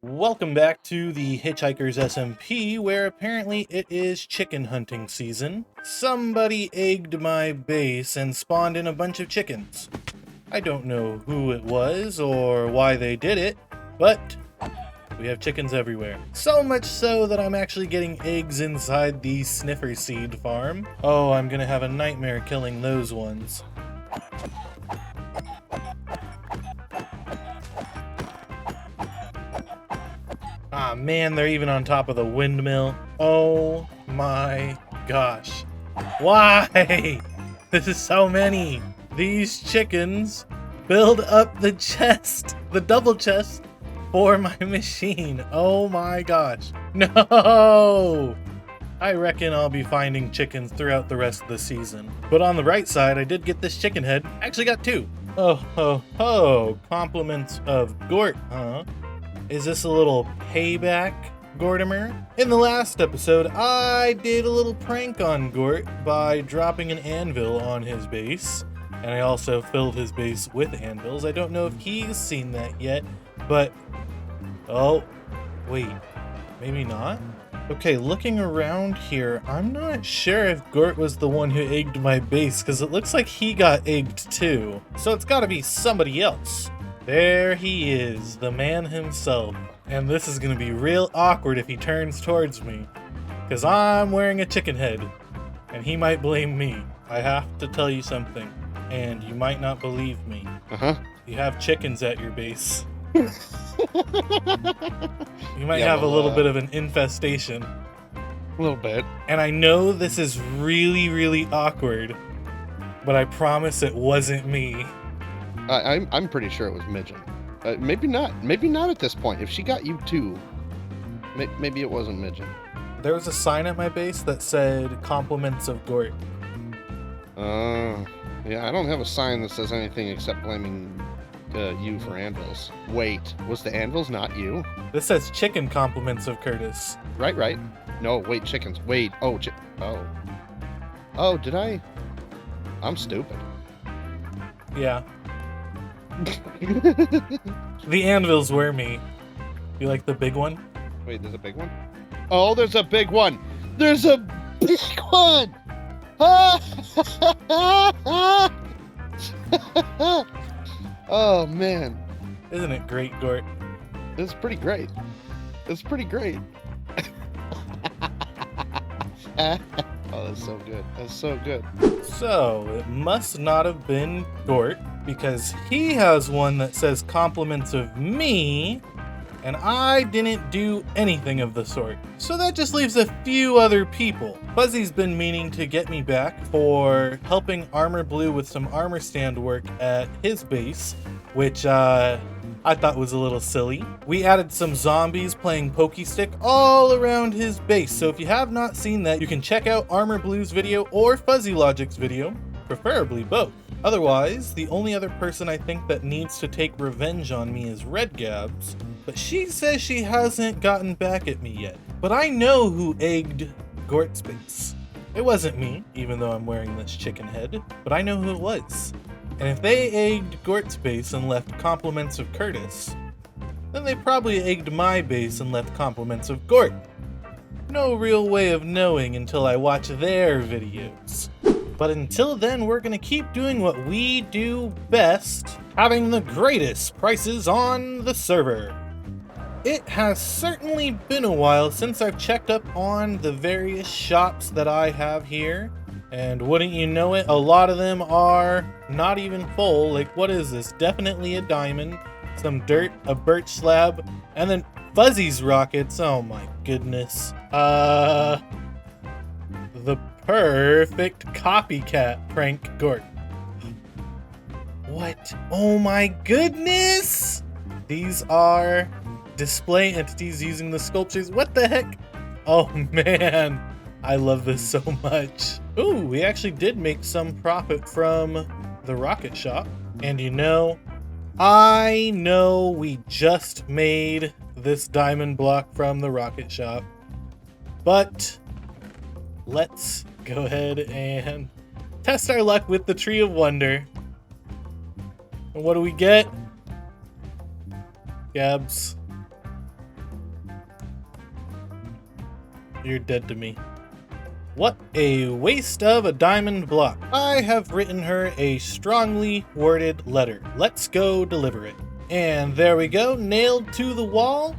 Welcome back to the Hitchhikers SMP, where apparently it is chicken hunting season. Somebody egged my base and spawned in a bunch of chickens. I don't know who it was or why they did it, but we have chickens everywhere. So much so that I'm actually getting eggs inside the sniffer seed farm. Oh, I'm gonna have a nightmare killing those ones. Ah man, they're even on top of the windmill. Oh my gosh. Why? This is so many. These chickens build up the chest, the double chest for my machine. Oh my gosh. No! I reckon I'll be finding chickens throughout the rest of the season. But on the right side, I did get this chicken head. Actually got two. Oh, compliments of Gort, huh? Is this a little payback, Gortimer? In the last episode, I did a little prank on Gort by dropping an anvil on his base, and I also filled his base with anvils. I don't know if he's seen that yet, but... Oh, wait, maybe not? Okay, looking around here, I'm not sure if Gort was the one who egged my base, because it looks like he got egged too. So it's gotta be somebody else. There he is, the man himself. And this is gonna be real awkward if he turns towards me, because I'm wearing a chicken head, and he might blame me. I have to tell you something, and you might not believe me. You have chickens at your base. You might have a little bit of an infestation. A little bit. And I know this is really, really awkward, but I promise it wasn't me. I'm pretty sure it was Midget. Maybe not. Maybe not at this point. If she got you too, maybe it wasn't Midget. There was a sign at my base that said compliments of Gort. Yeah, I don't have a sign that says anything except blaming you for anvils. Wait, was the anvils not you? This says chicken compliments of Curtis. Right. No, wait, chickens. Wait, oh, did I? I'm stupid. Yeah. The anvils were me. You like the big one? Wait, there's a big one? Oh, there's a big one! There's a big one! Oh, man. Isn't it great, Gort? It's pretty great. It's pretty great. Oh, that's so good. That's so good. So, it must not have been Gort, because he has one that says compliments of me, and I didn't do anything of the sort. So that just leaves a few other people. Fuzzy's been meaning to get me back for helping Armor Blue with some armor stand work at his base, which I thought was a little silly. We added some zombies playing Pokey Stick all around his base, so if you have not seen that, you can check out Armor Blue's video or Fuzzy Logic's video, preferably both. Otherwise, the only other person I think that needs to take revenge on me is Red Gabs, but she says she hasn't gotten back at me yet. But I know who egged Gort's base. It wasn't me, even though I'm wearing this chicken head, but I know who it was. And if they egged Gort's base and left compliments of Curtis, then they probably egged my base and left compliments of Gort. No real way of knowing until I watch their videos. But until then, we're gonna keep doing what we do best, having the greatest prices on the server. It has certainly been a while since I've checked up on the various shops that I have here. And wouldn't you know it, a lot of them are not even full. Like, what is this? Definitely a diamond, some dirt, a birch slab, and then Fuzzy's rockets. Oh my goodness. The perfect copycat prank Gort. What? Oh my goodness! These are display entities using the sculptures. What the heck? Oh man, I love this so much. Ooh, we actually did make some profit from the rocket shop. And you know, I know we just made this diamond block from the rocket shop, but let's go ahead and test our luck with the Tree of Wonder. And what do we get? Gabs. You're dead to me. What a waste of a diamond block. I have written her a strongly worded letter. Let's go deliver it. And there we go, nailed to the wall.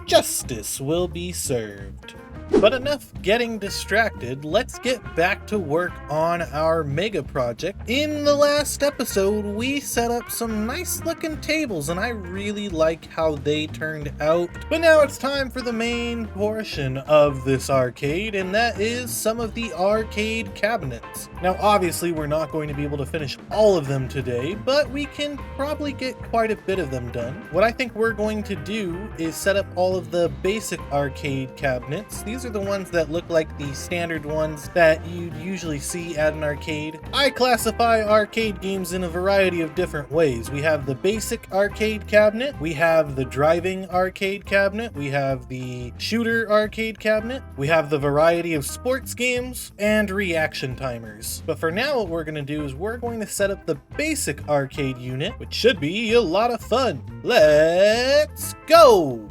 Justice will be served. But enough getting distracted, let's get back to work on our mega project. In the last episode, we set up some nice looking tables and I really like how they turned out. But now it's time for the main portion of this arcade, and that is some of the arcade cabinets. Now obviously we're not going to be able to finish all of them today, but we can probably get quite a bit of them done. What I think we're going to do is set up all of the basic arcade cabinets. These are the ones that look like the standard ones that you'd usually see at an arcade. I classify arcade games in a variety of different ways. We have the basic arcade cabinet, we have the driving arcade cabinet, we have the shooter arcade cabinet, we have the variety of sports games, and reaction timers. But for now, what we're going to do is we're going to set up the basic arcade unit, which should be a lot of fun. Let's go!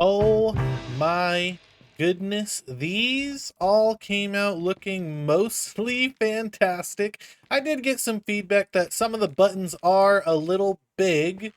Oh my goodness, these all came out looking mostly fantastic. I did get some feedback that some of the buttons are a little big,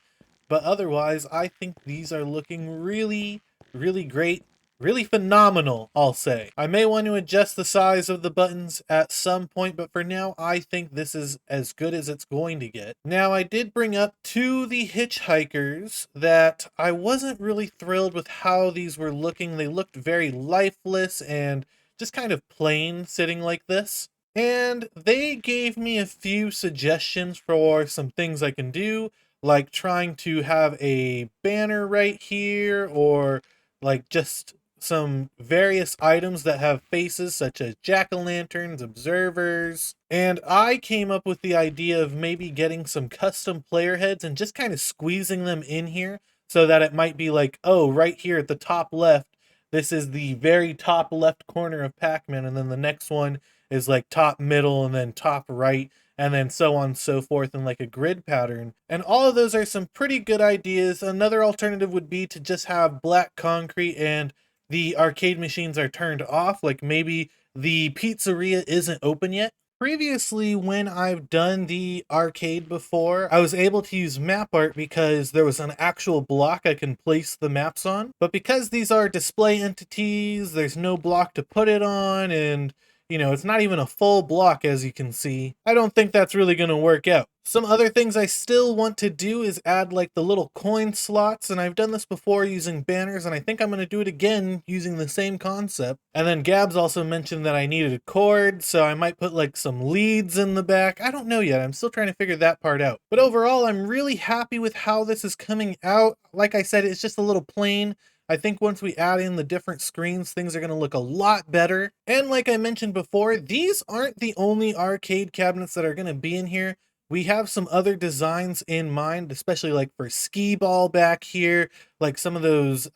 but otherwise I think these are looking really, really great. Really phenomenal, I'll say. I may want to adjust the size of the buttons at some point, but for now, I think this is as good as it's going to get. Now, I did bring up to the Hitchhikers that I wasn't really thrilled with how these were looking. They looked very lifeless and just kind of plain sitting like this. And they gave me a few suggestions for some things I can do, like trying to have a banner right here, or like just some various items that have faces such as jack-o'-lanterns, observers, and I came up with the idea of maybe getting some custom player heads and just kind of squeezing them in here so that it might be like, oh, right here at the top left, this is the very top left corner of Pac-Man, and then the next one is like top middle and then top right, and then so on and so forth in like a grid pattern. And all of those are some pretty good ideas. Another alternative would be to just have black concrete and the arcade machines are turned off, like maybe the pizzeria isn't open yet. Previously, when I've done the arcade before, I was able to use map art because there was an actual block I can place the maps on. But because these are display entities, there's no block to put it on, and you know, it's not even a full block, as you can see. I don't think that's really going to work out. Some other things I still want to do is add like the little coin slots, and I've done this before using banners, and I think I'm going to do it again using the same concept. And then Gabs also mentioned that I needed a cord, so I might put like some leads in the back. I don't know yet. I'm still trying to figure that part out. But overall, I'm really happy with how this is coming out. Like I said, it's just a little plain. I think once we add in the different screens, things are going to look a lot better. And like I mentioned before, these aren't the only arcade cabinets that are going to be in here. We have some other designs in mind, especially like for skee ball back here, like some of those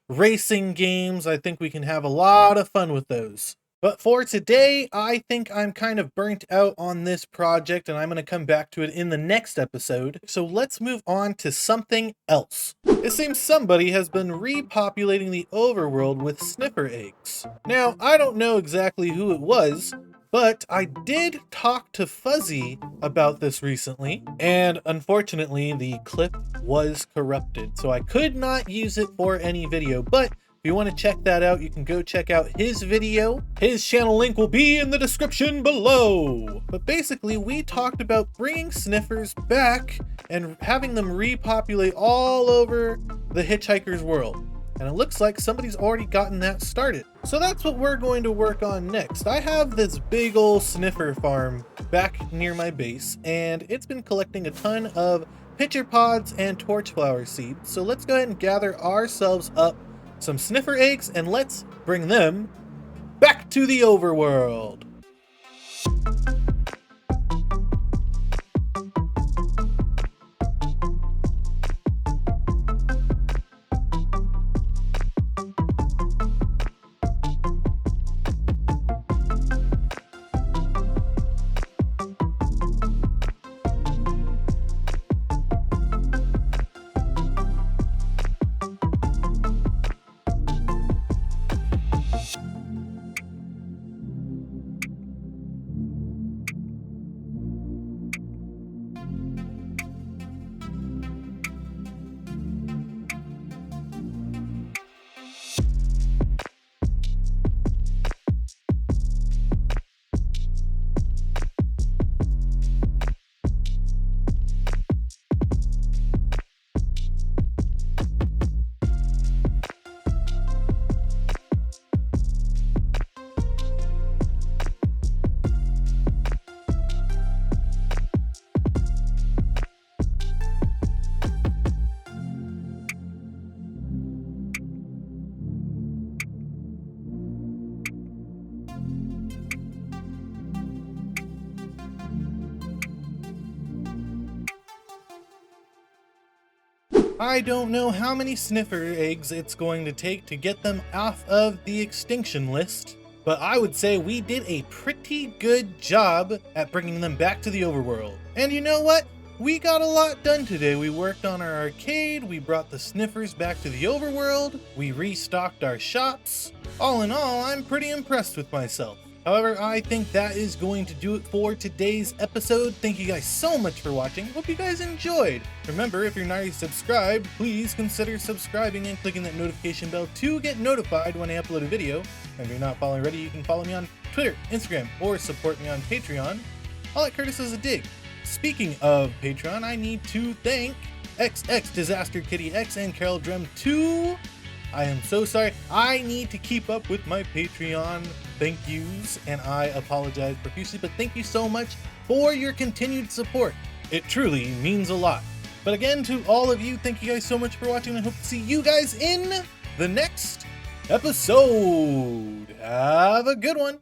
racing games. I think we can have a lot of fun with those. But for today, I think I'm kind of burnt out on this project, and I'm going to come back to it in the next episode. So let's move on to something else. It seems somebody has been repopulating the overworld with sniffer eggs. Now, I don't know exactly who it was, But I did talk to Fuzzy about this recently, and unfortunately the clip was corrupted, so I could not use it for any video. But if you want to check that out, you can go check out his video. His channel link will be in the description below. But basically, we talked about bringing sniffers back and having them repopulate all over the Hitchhikers world. And it looks like somebody's already gotten that started. So that's what we're going to work on next. I have this big old sniffer farm back near my base, and it's been collecting a ton of pitcher pods and torchflower seeds. So let's go ahead and gather ourselves up some sniffer eggs, and let's bring them back to the overworld. I don't know how many sniffer eggs it's going to take to get them off of the extinction list, but I would say we did a pretty good job at bringing them back to the overworld. And you know what? We got a lot done today. We worked on our arcade, we brought the sniffers back to the overworld, we restocked our shops. All in all, I'm pretty impressed with myself. However, I think that is going to do it for today's episode. Thank you guys so much for watching. Hope you guys enjoyed. Remember, if you're not already subscribed, please consider subscribing and clicking that notification bell to get notified when I upload a video. And if you're not following already, you can follow me on Twitter, Instagram, or support me on Patreon. All at CurtisDoesADig. Speaking of Patreon, I need to thank XX Disaster Kitty X and Carol Drem 2. I am so sorry. I need to keep up with my Patreon thank yous, and I apologize profusely, but thank you so much for your continued support. It truly means a lot. But again, to all of you, thank you guys so much for watching, and I hope to see you guys in the next episode. Have a good one.